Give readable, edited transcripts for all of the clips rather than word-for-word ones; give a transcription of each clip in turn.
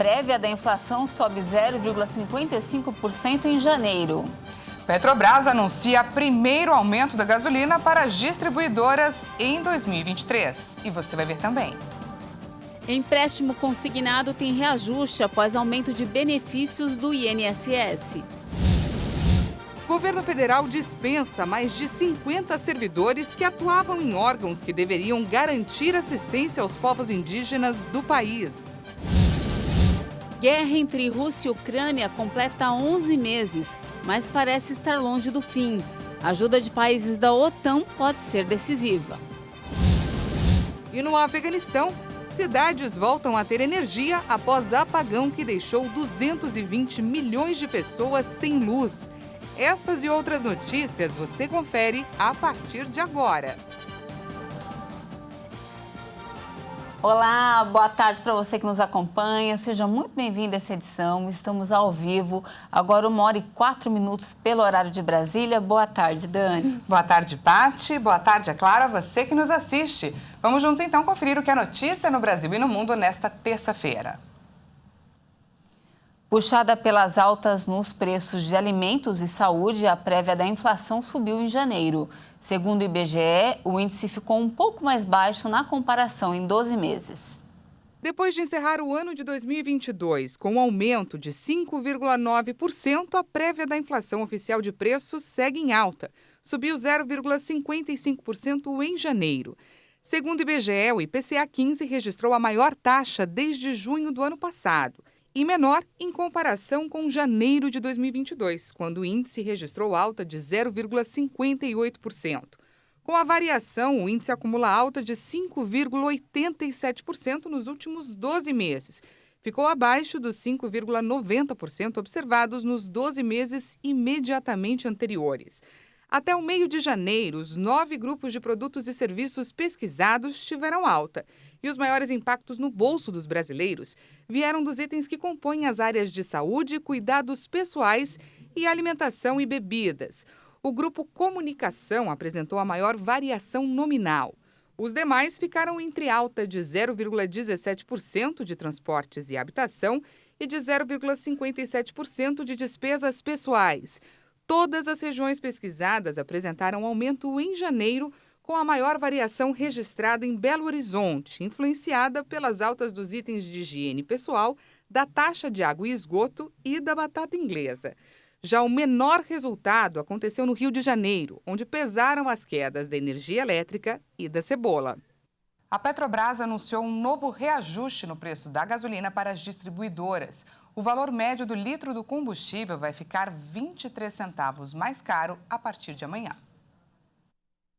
prévia da inflação sobe 0,55% em janeiro. Petrobras anuncia primeiro aumento da gasolina para as distribuidoras em 2023. E você vai ver também. Empréstimo consignado tem reajuste após aumento de benefícios do INSS. Governo federal dispensa mais de 50 servidores que atuavam em órgãos que deveriam garantir assistência aos povos indígenas do país. Guerra entre Rússia e Ucrânia completa 11 meses, mas parece estar longe do fim. A ajuda de países da OTAN pode ser decisiva. E no Afeganistão, cidades voltam a ter energia após apagão que deixou 220 milhões de pessoas sem luz. Essas e outras notícias você confere a partir de agora. Olá, boa tarde para você que nos acompanha. Seja muito bem-vindo a essa edição. Estamos ao vivo, agora 1h04 pelo horário de Brasília. Boa tarde, Dani. Boa tarde, Pati. Boa tarde, é claro, a você que nos assiste. Vamos juntos então conferir o que é notícia no Brasil e no mundo nesta terça-feira. Puxada pelas altas nos preços de alimentos e saúde, a prévia da inflação subiu em janeiro. Segundo o IBGE, o índice ficou um pouco mais baixo na comparação em 12 meses. Depois de encerrar o ano de 2022 com um aumento de 5,9%, a prévia da inflação oficial de preços segue em alta. Subiu 0,55% em janeiro. Segundo o IBGE, o IPCA 15 registrou a maior taxa desde junho do ano passado e menor em comparação com janeiro de 2022, quando o índice registrou alta de 0,58%. Com a variação, o índice acumula alta de 5,87% nos últimos 12 meses. Ficou abaixo dos 5,90% observados nos 12 meses imediatamente anteriores. Até o meio de janeiro, os 9 grupos de produtos e serviços pesquisados tiveram alta. E os maiores impactos no bolso dos brasileiros vieram dos itens que compõem as áreas de saúde, cuidados pessoais e alimentação e bebidas. O grupo Comunicação apresentou a maior variação nominal. Os demais ficaram entre alta de 0,17% de transportes e habitação e de 0,57% de despesas pessoais. Todas as regiões pesquisadas apresentaram aumento em janeiro, com a maior variação registrada em Belo Horizonte, influenciada pelas altas dos itens de higiene pessoal, da taxa de água e esgoto e da batata inglesa. Já o menor resultado aconteceu no Rio de Janeiro, onde pesaram as quedas da energia elétrica e da cebola. A Petrobras anunciou um novo reajuste no preço da gasolina para as distribuidoras. O valor médio do litro do combustível vai ficar 23 centavos mais caro a partir de amanhã.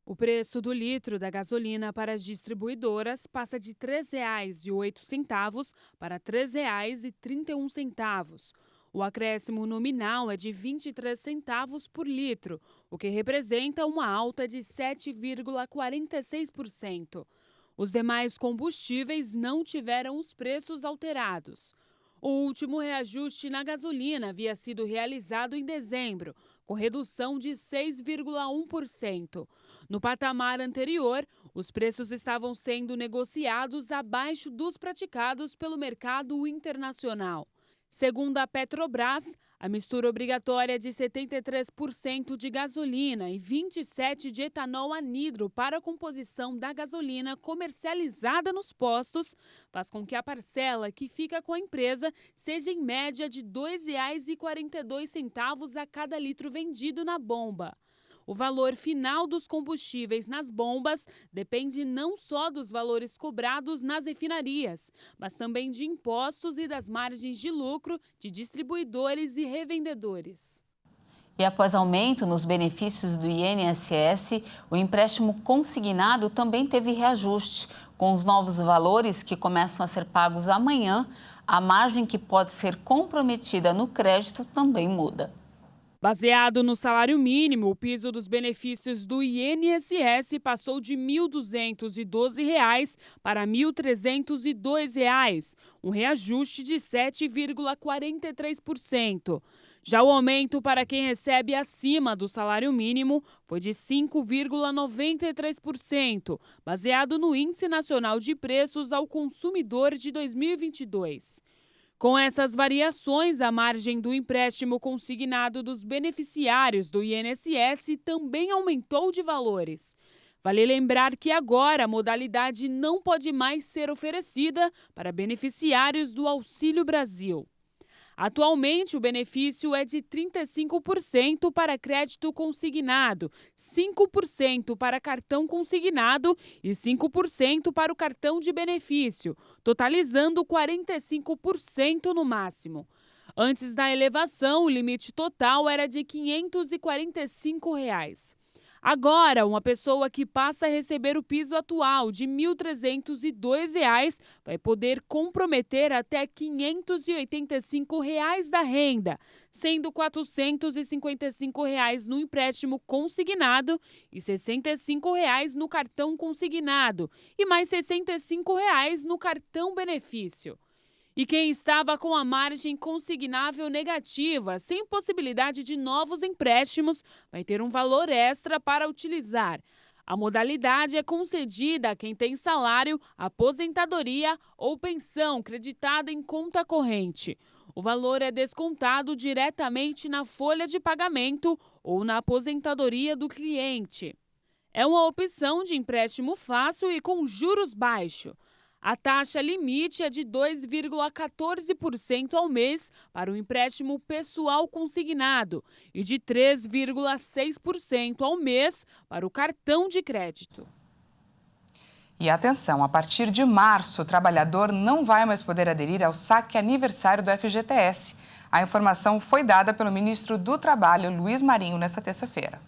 O preço do litro da gasolina para as distribuidoras passa de R$ 3,08 para R$ 3,31. O acréscimo nominal é de 23 centavos por litro, o que representa uma alta de 7,46%. Os demais combustíveis não tiveram os preços alterados. O último reajuste na gasolina havia sido realizado em dezembro, com redução de 6,1%. No patamar anterior, os preços estavam sendo negociados abaixo dos praticados pelo mercado internacional. Segundo a Petrobras, a mistura obrigatória de 73% de gasolina e 27% de etanol anidro para a composição da gasolina comercializada nos postos faz com que a parcela que fica com a empresa seja em média de R$ 2,42 a cada litro vendido na bomba. O valor final dos combustíveis nas bombas depende não só dos valores cobrados nas refinarias, mas também de impostos e das margens de lucro de distribuidores e revendedores. E após aumento nos benefícios do INSS, o empréstimo consignado também teve reajuste. Com os novos valores que começam a ser pagos amanhã, a margem que pode ser comprometida no crédito também muda. Baseado no salário mínimo, o piso dos benefícios do INSS passou de R$ 1.212 para R$ 1.302, um reajuste de 7,43%. Já o aumento para quem recebe acima do salário mínimo foi de 5,93%, baseado no Índice Nacional de Preços ao Consumidor de 2022. Com essas variações, a margem do empréstimo consignado dos beneficiários do INSS também aumentou de valores. Vale lembrar que agora a modalidade não pode mais ser oferecida para beneficiários do Auxílio Brasil. Atualmente, o benefício é de 35% para crédito consignado, 5% para cartão consignado e 5% para o cartão de benefício, totalizando 45% no máximo. Antes da elevação, o limite total era de R$ 545. Agora, uma pessoa que passa a receber o piso atual de R$ 1.302 vai poder comprometer até R$ 585 da renda, sendo R$ 455 no empréstimo consignado e R$ 65 no cartão consignado e mais R$ 65 no cartão benefício. E quem estava com a margem consignável negativa, sem possibilidade de novos empréstimos, vai ter um valor extra para utilizar. A modalidade é concedida a quem tem salário, aposentadoria ou pensão creditada em conta corrente. O valor é descontado diretamente na folha de pagamento ou na aposentadoria do cliente. É uma opção de empréstimo fácil e com juros baixos. A taxa limite é de 2,14% ao mês para o empréstimo pessoal consignado e de 3,6% ao mês para o cartão de crédito. E atenção, a partir de março, o trabalhador não vai mais poder aderir ao saque aniversário do FGTS. A informação foi dada pelo ministro do Trabalho, Luiz Marinho, nesta terça-feira.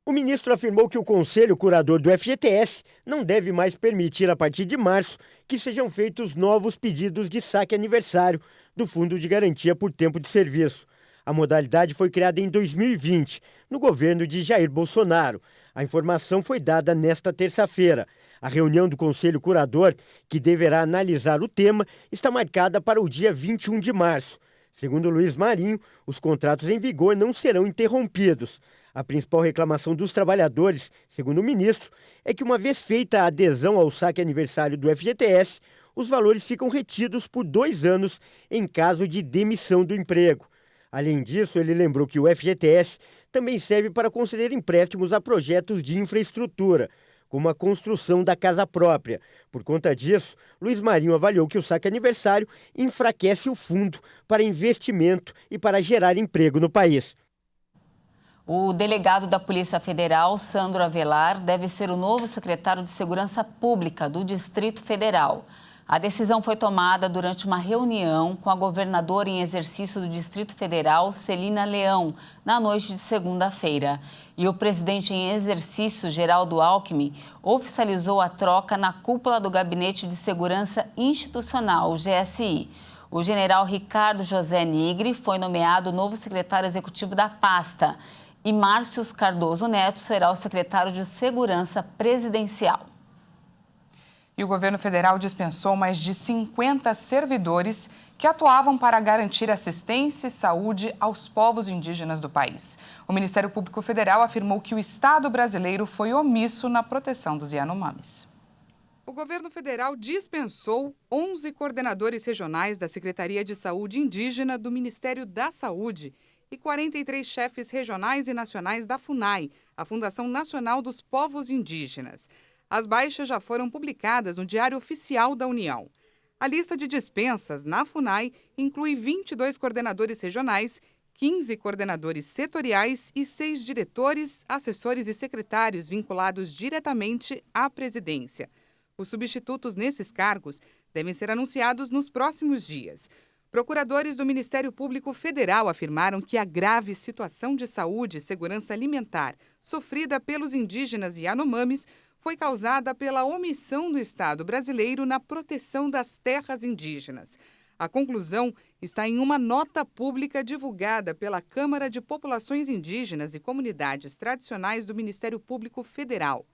O ministro afirmou que o Conselho Curador do FGTS não deve mais permitir, a partir de março, que sejam feitos novos pedidos de saque aniversário do Fundo de Garantia por Tempo de Serviço. A modalidade foi criada em 2020, no governo de Jair Bolsonaro. A informação foi dada nesta terça-feira. A reunião do Conselho Curador, que deverá analisar o tema, está marcada para o dia 21 de março. Segundo Luiz Marinho, os contratos em vigor não serão interrompidos. A principal reclamação dos trabalhadores, segundo o ministro, é que uma vez feita a adesão ao saque aniversário do FGTS, os valores ficam retidos por 2 anos em caso de demissão do emprego. Além disso, ele lembrou que o FGTS também serve para conceder empréstimos a projetos de infraestrutura, como a construção da casa própria. Por conta disso, Luiz Marinho avaliou que o saque aniversário enfraquece o fundo para investimento e para gerar emprego no país. O delegado da Polícia Federal, Sandro Avelar, deve ser o novo secretário de Segurança Pública do Distrito Federal. A decisão foi tomada durante uma reunião com a governadora em exercício do Distrito Federal, Celina Leão, na noite de segunda-feira. E o presidente em exercício, Geraldo Alckmin, oficializou a troca na cúpula do Gabinete de Segurança Institucional, o GSI. O general Ricardo José Nigri foi nomeado novo secretário executivo da pasta. E Márcio Cardoso Neto será o secretário de Segurança Presidencial. E o governo federal dispensou mais de 50 servidores que atuavam para garantir assistência e saúde aos povos indígenas do país. O Ministério Público Federal afirmou que o Estado brasileiro foi omisso na proteção dos Yanomamis. O governo federal dispensou 11 coordenadores regionais da Secretaria de Saúde Indígena do Ministério da Saúde e 43 chefes regionais e nacionais da FUNAI, a Fundação Nacional dos Povos Indígenas. As baixas já foram publicadas no Diário Oficial da União. A lista de dispensas na FUNAI inclui 22 coordenadores regionais, 15 coordenadores setoriais e 6 diretores, assessores e secretários vinculados diretamente à presidência. Os substitutos nesses cargos devem ser anunciados nos próximos dias. Procuradores do Ministério Público Federal afirmaram que a grave situação de saúde e segurança alimentar sofrida pelos indígenas Yanomamis foi causada pela omissão do Estado brasileiro na proteção das terras indígenas. A conclusão está em uma nota pública divulgada pela Câmara de Populações Indígenas e Comunidades Tradicionais do Ministério Público Federal.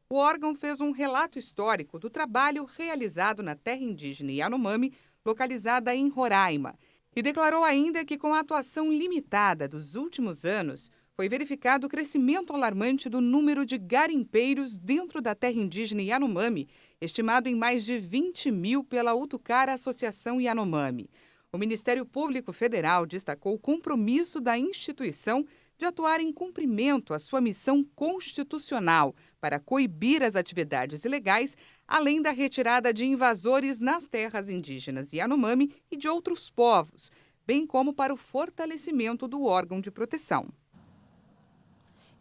O órgão fez um relato histórico do trabalho realizado na terra indígena Yanomami, localizada em Roraima, e declarou ainda que, com a atuação limitada dos últimos anos, foi verificado o crescimento alarmante do número de garimpeiros dentro da terra indígena Yanomami, estimado em mais de 20 mil pela Utucara Associação Yanomami. O Ministério Público Federal destacou o compromisso da instituição de atuar em cumprimento à sua missão constitucional para coibir as atividades ilegais, além da retirada de invasores nas terras indígenas Yanomami e de outros povos, bem como para o fortalecimento do órgão de proteção.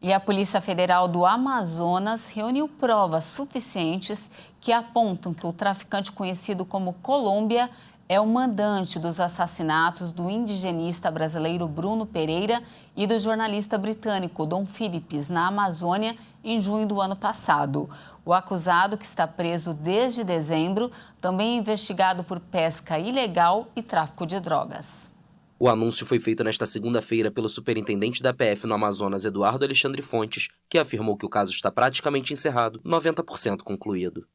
E a Polícia Federal do Amazonas reuniu provas suficientes que apontam que o traficante conhecido como Colômbia é o mandante dos assassinatos do indigenista brasileiro Bruno Pereira e do jornalista britânico Dom Phillips na Amazônia em junho do ano passado. O acusado, que está preso desde dezembro, também é investigado por pesca ilegal e tráfico de drogas. O anúncio foi feito nesta segunda-feira pelo superintendente da PF no Amazonas, Eduardo Alexandre Fontes, que afirmou que o caso está praticamente encerrado, 90% concluído.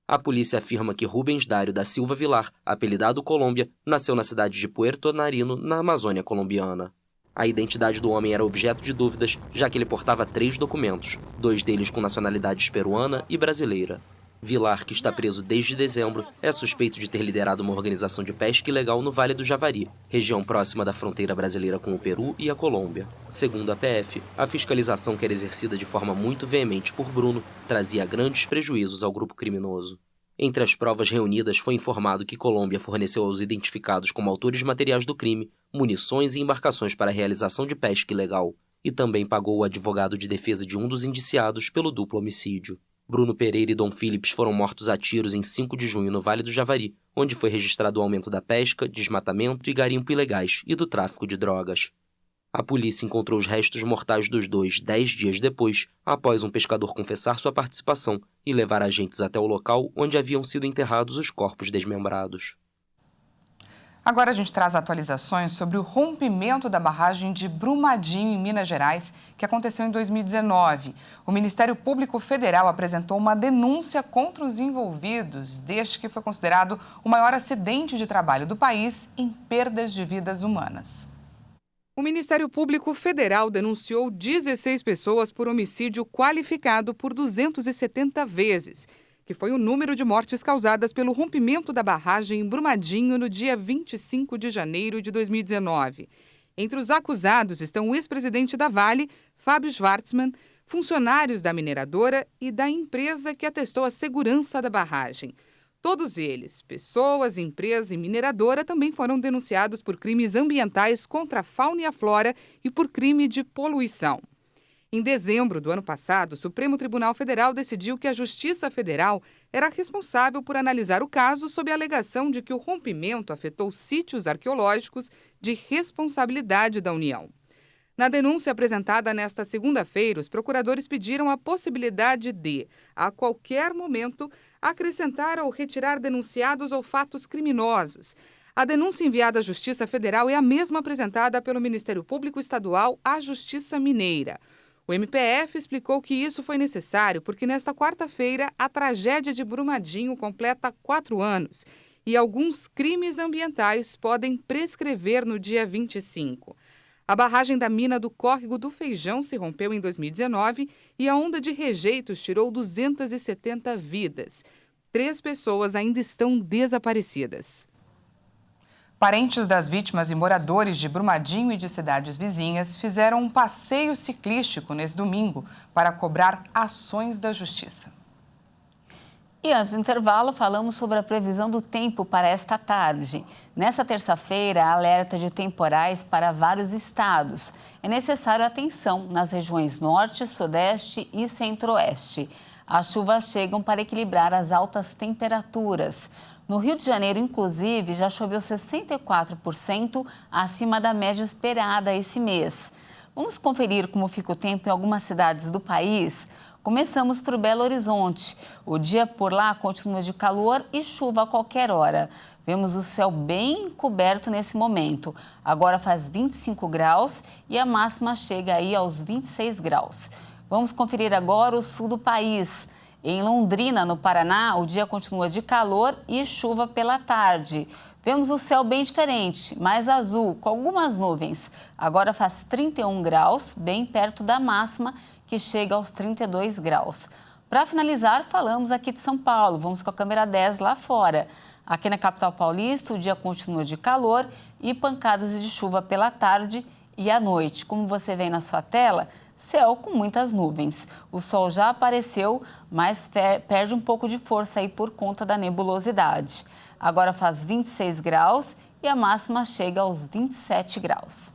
A polícia afirma que Rubens Dário da Silva Vilar, apelidado Colômbia, nasceu na cidade de Puerto Narino, na Amazônia colombiana. A identidade do homem era objeto de dúvidas, já que ele portava 3 documentos, 2 deles com nacionalidades peruana e brasileira. Vilar, que está preso desde dezembro, é suspeito de ter liderado uma organização de pesca ilegal no Vale do Javari, região próxima da fronteira brasileira com o Peru e a Colômbia. Segundo a PF, a fiscalização que era exercida de forma muito veemente por Bruno trazia grandes prejuízos ao grupo criminoso. Entre as provas reunidas foi informado que Colômbia forneceu aos identificados como autores materiais do crime, munições e embarcações para a realização de pesca ilegal, e também pagou o advogado de defesa de um dos indiciados pelo duplo homicídio. Bruno Pereira e Dom Phillips foram mortos a tiros em 5 de junho no Vale do Javari, onde foi registrado o aumento da pesca, desmatamento e garimpo ilegais e do tráfico de drogas. A polícia encontrou os restos mortais dos dois 10 dias depois, após um pescador confessar sua participação e levar agentes até o local onde haviam sido enterrados os corpos desmembrados. Agora a gente traz atualizações sobre o rompimento da barragem de Brumadinho, em Minas Gerais, que aconteceu em 2019. O Ministério Público Federal apresentou uma denúncia contra os envolvidos, desde que foi considerado o maior acidente de trabalho do país em perdas de vidas humanas. O Ministério Público Federal denunciou 16 pessoas por homicídio qualificado por 270 vezes, que foi o número de mortes causadas pelo rompimento da barragem em Brumadinho no dia 25 de janeiro de 2019. Entre os acusados estão o ex-presidente da Vale, Fábio Schwartzman, funcionários da mineradora e da empresa que atestou a segurança da barragem. Todos eles, pessoas, empresa e mineradora, também foram denunciados por crimes ambientais contra a fauna e a flora e por crime de poluição. Em dezembro do ano passado, o Supremo Tribunal Federal decidiu que a Justiça Federal era responsável por analisar o caso sob a alegação de que o rompimento afetou sítios arqueológicos de responsabilidade da União. Na denúncia apresentada nesta segunda-feira, os procuradores pediram a possibilidade de, a qualquer momento, acrescentar ou retirar denunciados ou fatos criminosos. A denúncia enviada à Justiça Federal é a mesma apresentada pelo Ministério Público Estadual à Justiça Mineira. O MPF explicou que isso foi necessário porque nesta quarta-feira a tragédia de Brumadinho completa 4 anos e alguns crimes ambientais podem prescrever no dia 25. A barragem da mina do Córrego do Feijão se rompeu em 2019 e a onda de rejeitos tirou 270 vidas. 3 pessoas ainda estão desaparecidas. Parentes das vítimas e moradores de Brumadinho e de cidades vizinhas fizeram um passeio ciclístico nesse domingo para cobrar ações da justiça. E antes do intervalo, falamos sobre a previsão do tempo para esta tarde. Nesta terça-feira, alerta de temporais para vários estados. É necessário atenção nas regiões norte, sudeste e centro-oeste. As chuvas chegam para equilibrar as altas temperaturas. No Rio de Janeiro, inclusive, já choveu 64% acima da média esperada esse mês. Vamos conferir como fica o tempo em algumas cidades do país? Começamos por Belo Horizonte. O dia por lá continua de calor e chuva a qualquer hora. Vemos o céu bem coberto nesse momento. Agora faz 25 graus e a máxima chega aí aos 26 graus. Vamos conferir agora o sul do país. Em Londrina, no Paraná, o dia continua de calor e chuva pela tarde. Vemos o céu bem diferente, mais azul, com algumas nuvens. Agora faz 31 graus, bem perto da máxima, que chega aos 32 graus. Para finalizar, falamos aqui de São Paulo. Vamos com a câmera 10 lá fora. Aqui na capital paulista, o dia continua de calor e pancadas de chuva pela tarde e à noite. Como você vê na sua tela, céu com muitas nuvens. O sol já apareceu, mas perde um pouco de força aí por conta da nebulosidade. Agora faz 26 graus e a máxima chega aos 27 graus.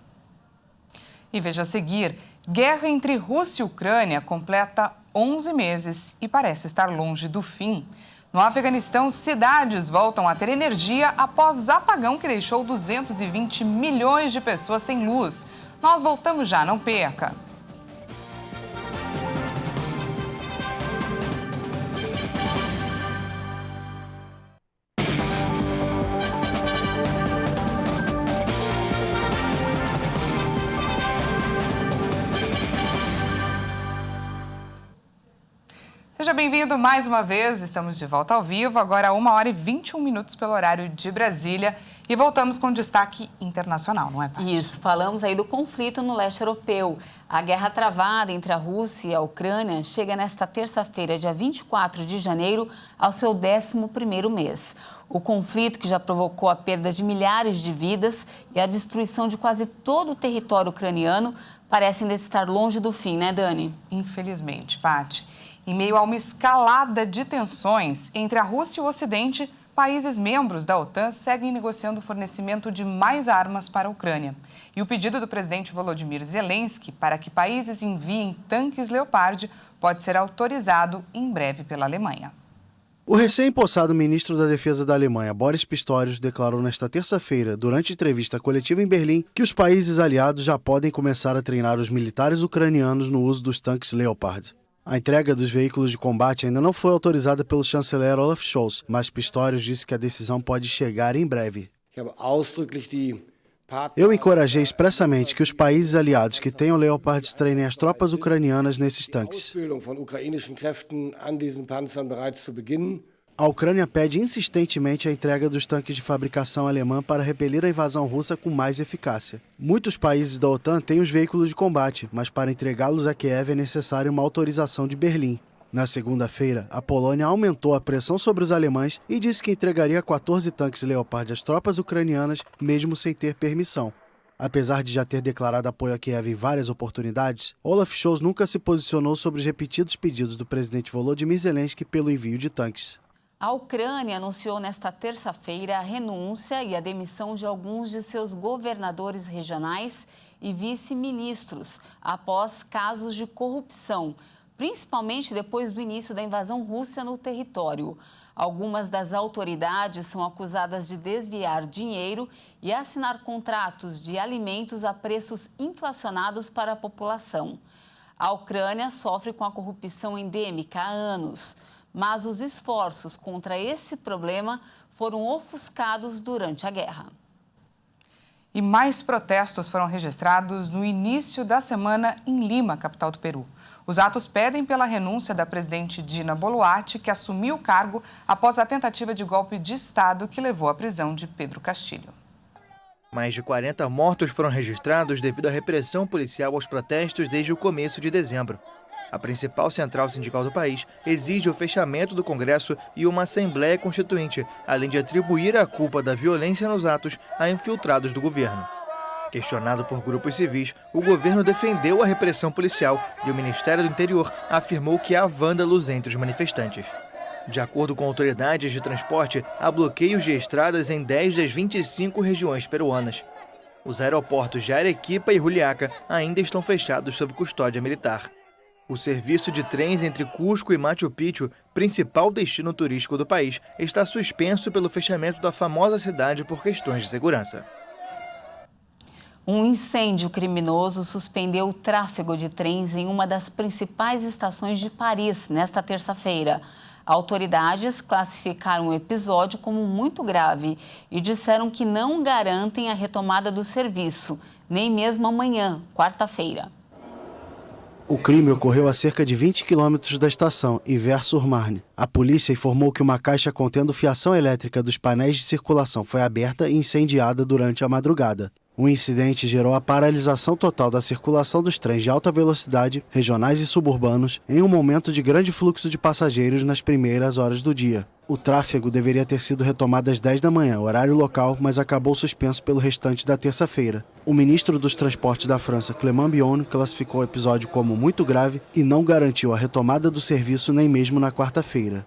E veja a seguir, guerra entre Rússia e Ucrânia completa 11 meses e parece estar longe do fim. No Afeganistão, cidades voltam a ter energia após apagão que deixou 220 milhões de pessoas sem luz. Nós voltamos já, não perca! Seja bem-vindo mais uma vez, estamos de volta ao vivo, agora 1h21 pelo horário de Brasília e voltamos com destaque internacional, não é, Paty? Isso, falamos aí do conflito no leste europeu. A guerra travada entre a Rússia e a Ucrânia chega nesta terça-feira, dia 24 de janeiro, ao seu 11º mês. O conflito, que já provocou a perda de milhares de vidas e a destruição de quase todo o território ucraniano, parece ainda estar longe do fim, né, Dani? Infelizmente, Paty. Em meio a uma escalada de tensões entre a Rússia e o Ocidente, países membros da OTAN seguem negociando o fornecimento de mais armas para a Ucrânia. E o pedido do presidente Volodymyr Zelensky para que países enviem tanques Leopard pode ser autorizado em breve pela Alemanha. O recém-empossado ministro da Defesa da Alemanha, Boris Pistorius, declarou nesta terça-feira, durante entrevista coletiva em Berlim, que os países aliados já podem começar a treinar os militares ucranianos no uso dos tanques Leopard. A entrega dos veículos de combate ainda não foi autorizada pelo chanceler Olaf Scholz, mas Pistorius disse que a decisão pode chegar em breve. Eu encorajei expressamente que os países aliados que tenham Leopards treinem as tropas ucranianas nesses tanques. A Ucrânia pede insistentemente a entrega dos tanques de fabricação alemã para repelir a invasão russa com mais eficácia. Muitos países da OTAN têm os veículos de combate, mas para entregá-los a Kiev é necessária uma autorização de Berlim. Na segunda-feira, a Polônia aumentou a pressão sobre os alemães e disse que entregaria 14 tanques Leopard às tropas ucranianas, mesmo sem ter permissão. Apesar de já ter declarado apoio a Kiev em várias oportunidades, Olaf Scholz nunca se posicionou sobre os repetidos pedidos do presidente Volodymyr Zelensky pelo envio de tanques. A Ucrânia anunciou nesta terça-feira a renúncia e a demissão de alguns de seus governadores regionais e vice-ministros após casos de corrupção, principalmente depois do início da invasão russa no território. Algumas das autoridades são acusadas de desviar dinheiro e assinar contratos de alimentos a preços inflacionados para a população. A Ucrânia sofre com a corrupção endêmica há anos, mas os esforços contra esse problema foram ofuscados durante a guerra. E mais protestos foram registrados no início da semana em Lima, capital do Peru. Os atos pedem pela renúncia da presidente Dina Boluarte, que assumiu o cargo após a tentativa de golpe de Estado que levou à prisão de Pedro Castilho. Mais de 40 mortos foram registrados devido à repressão policial aos protestos desde o começo de dezembro. A principal central sindical do país exige o fechamento do Congresso e uma Assembleia Constituinte, além de atribuir a culpa da violência nos atos a infiltrados do governo. Questionado por grupos civis, o governo defendeu a repressão policial e o Ministério do Interior afirmou que há vândalos entre os manifestantes. De acordo com autoridades de transporte, há bloqueios de estradas em 10 das 25 regiões peruanas. Os aeroportos de Arequipa e Juliaca ainda estão fechados sob custódia militar. O serviço de trens entre Cusco e Machu Picchu, principal destino turístico do país, está suspenso pelo fechamento da famosa cidade por questões de segurança. Um incêndio criminoso suspendeu o tráfego de trens em uma das principais estações de Paris nesta terça-feira. Autoridades classificaram o episódio como muito grave e disseram que não garantem a retomada do serviço, nem mesmo amanhã, quarta-feira. O crime ocorreu a cerca de 20 quilômetros da estação, Yvers-sur-Marne. A polícia informou que uma caixa contendo fiação elétrica dos painéis de circulação foi aberta e incendiada durante a madrugada. O incidente gerou a paralisação total da circulação dos trens de alta velocidade, regionais e suburbanos, em um momento de grande fluxo de passageiros nas primeiras horas do dia. O tráfego deveria ter sido retomado às 10 da manhã, horário local, mas acabou suspenso pelo restante da terça-feira. O ministro dos Transportes da França, Clément Beaune, classificou o episódio como muito grave e não garantiu a retomada do serviço nem mesmo na quarta-feira.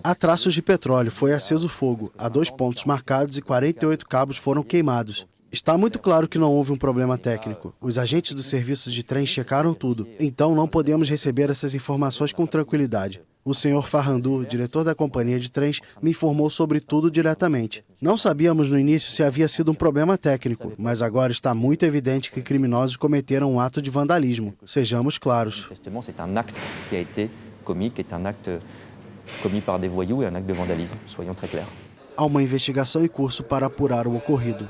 Há traços de petróleo, foi aceso fogo, há 2 pontos marcados e 48 cabos foram queimados. Está muito claro que não houve um problema técnico. Os agentes do serviço de trem checaram tudo, então não podemos receber essas informações com tranquilidade. O senhor Farhandour, diretor da companhia de trens, me informou sobre tudo diretamente. Não sabíamos no início se havia sido um problema técnico, mas agora está muito evidente que criminosos cometeram um ato de vandalismo. Sejamos claros. Há uma investigação em curso para apurar o ocorrido.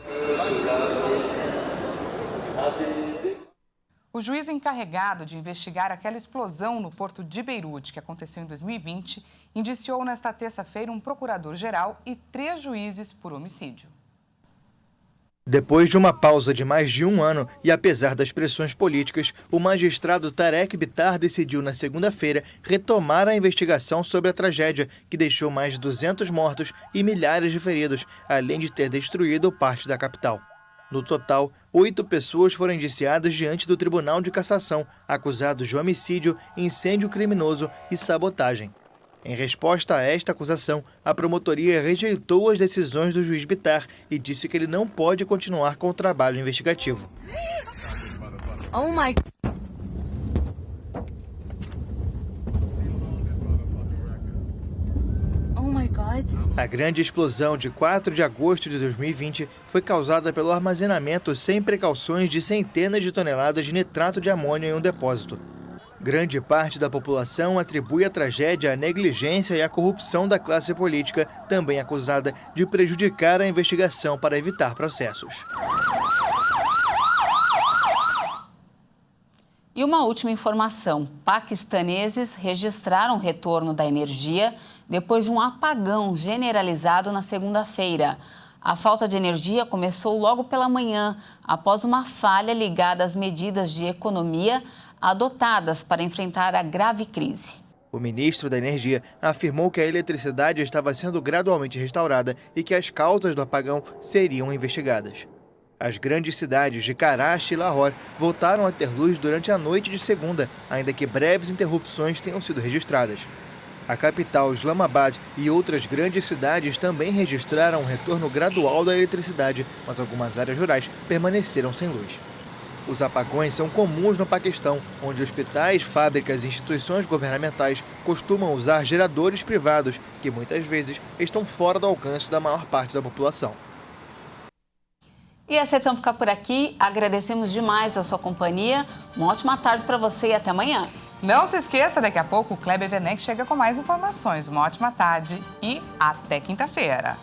O juiz encarregado de investigar aquela explosão no porto de Beirute, que aconteceu em 2020, indiciou nesta terça-feira um procurador-geral e 3 juízes por homicídio. Depois de uma pausa de mais de 1 ano e apesar das pressões políticas, o magistrado Tarek Bitar decidiu na segunda-feira retomar a investigação sobre a tragédia, que deixou mais de 200 mortos e milhares de feridos, além de ter destruído parte da capital. No total, 8 pessoas foram indiciadas diante do Tribunal de Cassação, acusados de homicídio, incêndio criminoso e sabotagem. Em resposta a esta acusação, a promotoria rejeitou as decisões do juiz Bitar e disse que ele não pode continuar com o trabalho investigativo. Oh my... A grande explosão de 4 de agosto de 2020 foi causada pelo armazenamento sem precauções de centenas de toneladas de nitrato de amônio em um depósito. Grande parte da população atribui a tragédia à negligência e à corrupção da classe política, também acusada de prejudicar a investigação para evitar processos. E uma última informação: paquistaneses registraram o retorno da energia depois de um apagão generalizado na segunda-feira. A falta de energia começou logo pela manhã, após uma falha ligada às medidas de economia adotadas para enfrentar a grave crise. O ministro da Energia afirmou que a eletricidade estava sendo gradualmente restaurada e que as causas do apagão seriam investigadas. As grandes cidades de Karachi e Lahore voltaram a ter luz durante a noite de segunda, ainda que breves interrupções tenham sido registradas. A capital, Islamabad, e outras grandes cidades também registraram um retorno gradual da eletricidade, mas algumas áreas rurais permaneceram sem luz. Os apagões são comuns no Paquistão, onde hospitais, fábricas e instituições governamentais costumam usar geradores privados, que muitas vezes estão fora do alcance da maior parte da população. E essa edição fica por aqui. Agradecemos demais a sua companhia. Uma ótima tarde para você e até amanhã. Não se esqueça, daqui a pouco o Kleber Werneck chega com mais informações. Uma ótima tarde e até quinta-feira.